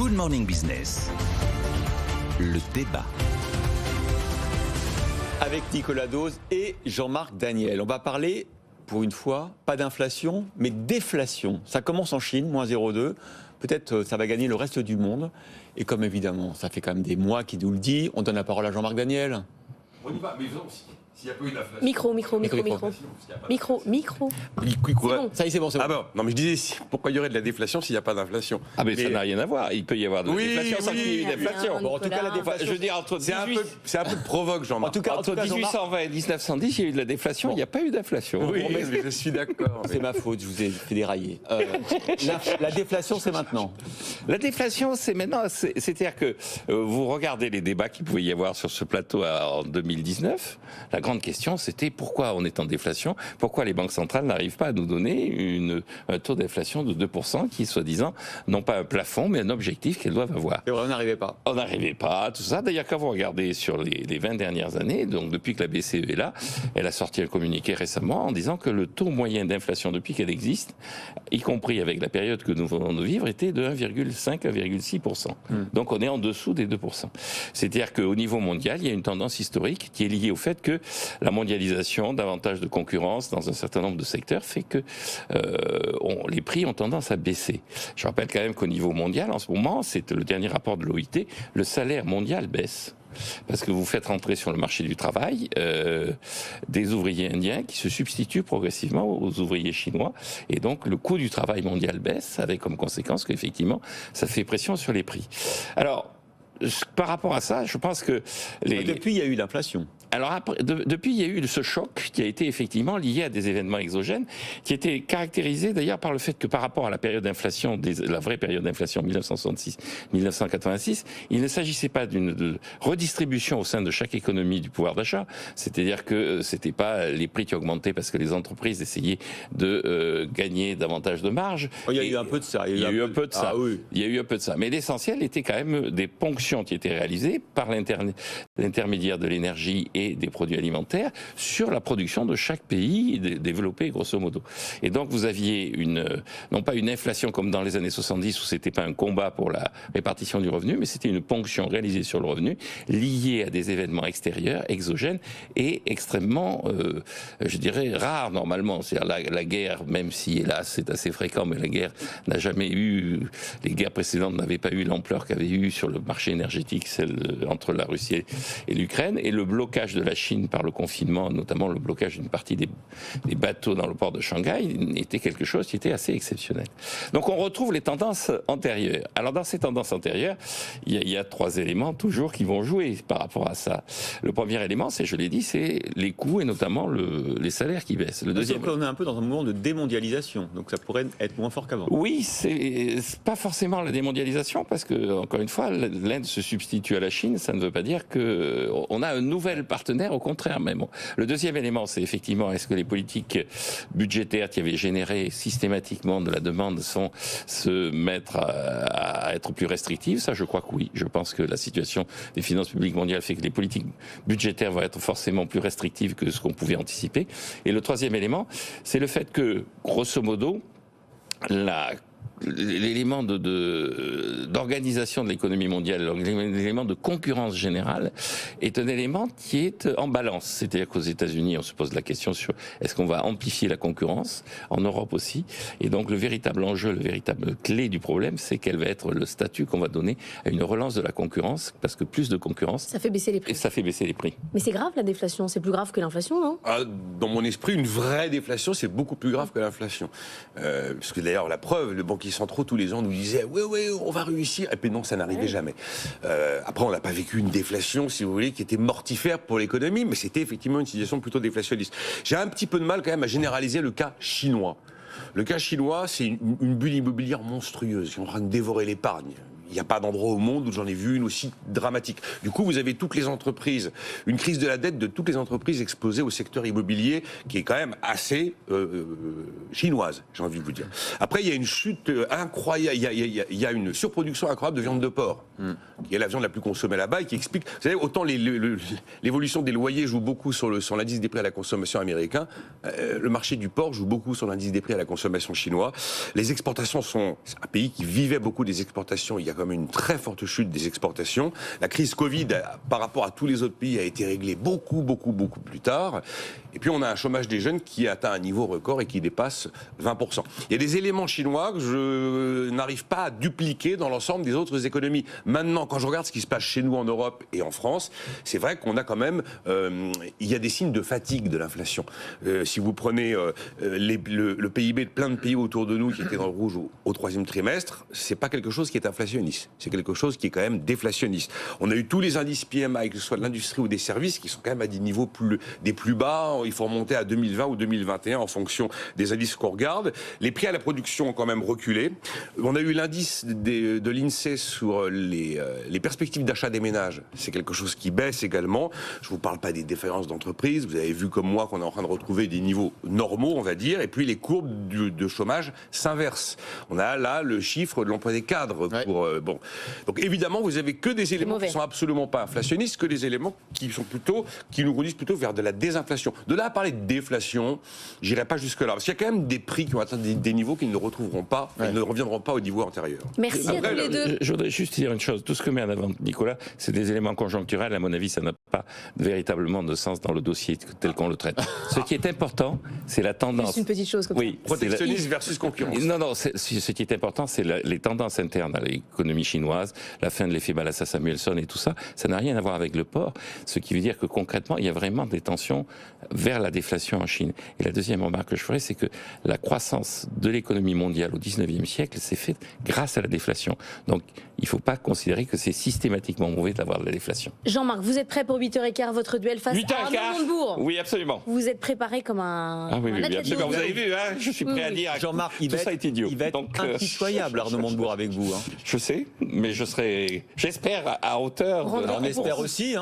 Good Morning Business. Le débat. Avec Nicolas Dose et Jean-Marc Daniel. On va parler, pour une fois, pas d'inflation, mais déflation. Ça commence en Chine, moins 0,2. Peut-être ça va gagner le reste du monde. Et comme évidemment, ça fait quand même des mois qu'il nous le dit, on donne la parole à Jean-Marc Daniel. On y va, mais aussi. S'il n'y a pas eu d'inflation. Micro. Bon. Ça y est, c'est bon. Ah bon, non mais je disais, pourquoi il y aurait de la déflation s'il n'y a pas d'inflation? Ah mais ça n'a rien à voir, il peut y avoir de la déflation sans qu'il y ait eu d'inflation. Bon, en tout cas, la déflation, je veux dire, entre c'est un peu de provoque, Jean-Marc. Entre 1820 et 1910, il y a eu de la déflation, il n'y a pas eu d'inflation. Oui, mais je suis d'accord. c'est ma faute, je vous ai fait dérailler. La déflation, c'est maintenant. La déflation, c'est maintenant. C'est-à-dire que vous regardez les débats qu'il pouvait y avoir sur ce plateau en 2019. La grande question, c'était pourquoi on est en déflation, pourquoi les banques centrales n'arrivent pas à nous donner un taux d'inflation de 2% qui, soi-disant, non pas un plafond, mais un objectif qu'elles doivent avoir. Et on n'arrivait pas. On n'arrivait pas, tout ça. D'ailleurs, quand vous regardez sur les 20 dernières années, donc depuis que la BCE est là, elle a sorti un communiqué récemment en disant que le taux moyen d'inflation depuis qu'elle existe, y compris avec la période que nous venons de vivre, était de 1,5-1,6%. Donc on est en dessous des 2%. C'est-à-dire qu'au niveau mondial, il y a une tendance historique qui est liée au fait que la mondialisation, davantage de concurrence dans un certain nombre de secteurs, fait que les prix ont tendance à baisser. Je rappelle quand même qu'au niveau mondial, en ce moment, c'est le dernier rapport de l'OIT, le salaire mondial baisse. Parce que vous faites rentrer sur le marché du travail des ouvriers indiens qui se substituent progressivement aux ouvriers chinois. Et donc, le coût du travail mondial baisse, avec comme conséquence qu'effectivement, ça fait pression sur les prix. Alors, par rapport à ça, je pense que... Depuis, il y a eu l'inflation. Alors après, depuis, il y a eu ce choc qui a été effectivement lié à des événements exogènes, qui était caractérisé d'ailleurs par le fait que par rapport à la période d'inflation, la vraie période d'inflation 1966-1986, il ne s'agissait pas d'une redistribution au sein de chaque économie du pouvoir d'achat, c'est-à-dire que c'était pas les prix qui augmentaient parce que les entreprises essayaient de gagner davantage de marge. Il y a eu un peu de ça. Il y a eu un peu de ça. Ah, oui. Il y a eu un peu de ça. Mais l'essentiel était quand même des ponctions qui étaient réalisées par l'intermédiaire de l'énergie et des produits alimentaires sur la production de chaque pays développé, grosso modo. Et donc vous aviez non pas une inflation comme dans les années 70 où c'était pas un combat pour la répartition du revenu, mais c'était une ponction réalisée sur le revenu liée à des événements extérieurs, exogènes et extrêmement, je dirais, rares normalement. C'est-à-dire la guerre, même si hélas c'est assez fréquent, mais la guerre n'a jamais eu, les guerres précédentes n'avaient pas eu l'ampleur qu'avait eu sur le marché énergétique, celle entre la Russie et l'Ukraine, et le blocage de la Chine par le confinement, notamment le blocage d'une partie des bateaux dans le port de Shanghai, était quelque chose qui était assez exceptionnel. Donc on retrouve les tendances antérieures. Alors dans ces tendances antérieures, il y a trois éléments toujours qui vont jouer par rapport à ça. Le premier élément, je l'ai dit, c'est les coûts et notamment les salaires qui baissent. Le deuxième, on est un peu dans un mouvement de démondialisation, donc ça pourrait être moins fort qu'avant. Oui, c'est pas forcément la démondialisation, parce que, encore une fois, l'Inde se substitue à la Chine, ça ne veut pas dire qu'on a un nouvel partenaire, au contraire même. Le deuxième élément, c'est effectivement, est-ce que les politiques budgétaires qui avaient généré systématiquement de la demande sont se mettre à être plus restrictives? Ça, je crois que oui. Je pense que la situation des finances publiques mondiales fait que les politiques budgétaires vont être forcément plus restrictives que ce qu'on pouvait anticiper. Et le troisième élément, c'est le fait que, grosso modo, l'élément d'organisation de l'économie mondiale, l'élément de concurrence générale est un élément qui est en balance. C'est-à-dire qu'aux États-Unis, on se pose la question sur est-ce qu'on va amplifier la concurrence, en Europe aussi. Et donc le véritable enjeu, le véritable clé du problème, c'est quel va être le statut qu'on va donner à une relance de la concurrence, parce que plus de concurrance, ça fait baisser les prix. Et ça fait baisser les prix. Mais c'est grave la déflation, c'est plus grave que l'inflation, non? Dans mon esprit, une vraie déflation, c'est beaucoup plus grave que l'inflation. Parce que d'ailleurs, la preuve, le banquier centraux tous les ans nous disaient oui, on va réussir, et puis non, ça n'arrivait jamais. Après, on n'a pas vécu une déflation, si vous voulez, qui était mortifère pour l'économie, mais c'était effectivement une situation plutôt déflationniste. J'ai un petit peu de mal quand même à généraliser le cas chinois. Le cas chinois, c'est une bulle immobilière monstrueuse qui est en train de dévorer l'épargne. Il n'y a pas d'endroit au monde où j'en ai vu une aussi dramatique. Du coup, vous avez toutes les entreprises, une crise de la dette de toutes les entreprises exposées au secteur immobilier qui est quand même assez chinoise, j'ai envie de vous dire. Après, il y a une chute incroyable, il y a une surproduction incroyable de viande de porc. qui est l'avion la plus consommée là-bas et qui explique, vous savez, autant l'évolution des loyers joue beaucoup sur l'indice des prix à la consommation américain, le marché du porc joue beaucoup sur l'indice des prix à la consommation chinois. Les exportations c'est un pays qui vivait beaucoup des exportations, il y a quand même une très forte chute des exportations. La crise Covid, par rapport à tous les autres pays, a été réglée beaucoup plus tard. Et puis on a un chômage des jeunes qui atteint un niveau record et qui dépasse 20%. Il y a des éléments chinois que je n'arrive pas à dupliquer dans l'ensemble des autres économies. Maintenant, quand je regarde ce qui se passe chez nous en Europe et en France, c'est vrai qu'on a quand même, il y a des signes de fatigue de l'inflation. Si vous prenez le PIB de plein de pays autour de nous qui étaient dans le rouge au troisième trimestre, c'est pas quelque chose qui est inflationniste. C'est quelque chose qui est quand même déflationniste. On a eu tous les indices PMI, que ce soit de l'industrie ou des services, qui sont quand même à des niveaux des plus bas. Il faut remonter à 2020 ou 2021 en fonction des indices qu'on regarde. Les prix à la production ont quand même reculé. On a eu l'indice de l'INSEE sur les perspectives d'achat des ménages. C'est quelque chose qui baisse également. Je ne vous parle pas des défaillances d'entreprises. Vous avez vu comme moi qu'on est en train de retrouver des niveaux normaux, on va dire. Et puis les courbes de chômage s'inversent. On a là le chiffre de l'emploi des cadres. Bon. Donc évidemment, vous avez que des éléments qui ne sont absolument pas inflationnistes, que des éléments qui nous conduisent plutôt vers de la désinflation. De là à parler de déflation, j'irai pas jusque là. Parce qu'il y a quand même des prix qui ont atteint des niveaux qu'ils ne retrouveront pas, ils ne reviendront pas au niveau antérieur. Merci à tous les deux. Je voudrais juste dire une chose. Tout ce que met en avant Nicolas, c'est des éléments conjoncturels. À mon avis, ça n'a pas véritablement de sens dans le dossier tel qu'on le traite. Ce qui est important, c'est la tendance. Juste une petite chose comme oui, protectionnisme versus concurrence. Non, ce qui est important, c'est les tendances internes à l'économie chinoise, la fin de l'effet Balassa-Samuelson et tout ça. Ça n'a rien à voir avec le porc. Ce qui veut dire que concrètement, il y a vraiment des tensions vers la déflation en Chine. Et la deuxième remarque que je ferai, c'est que la croissance de l'économie mondiale au 19e siècle s'est faite grâce à la déflation. Donc, il ne faut pas considérer que c'est systématiquement mauvais d'avoir de la déflation. Jean-Marc, vous êtes prêt pour 8h15, votre duel face à Arnaud Montebourg? Oui, absolument. Vous êtes préparé comme un oui, athlète absolument. de haut Vous avez niveau. vu, hein, je suis prêt à dire. Jean-Marc, tout ça est idiot. Il va être Donc, impitoyable, Arnaud Montebourg, avec vous. Je sais, mais j'espère, à hauteur. On de la On espère réponse. aussi.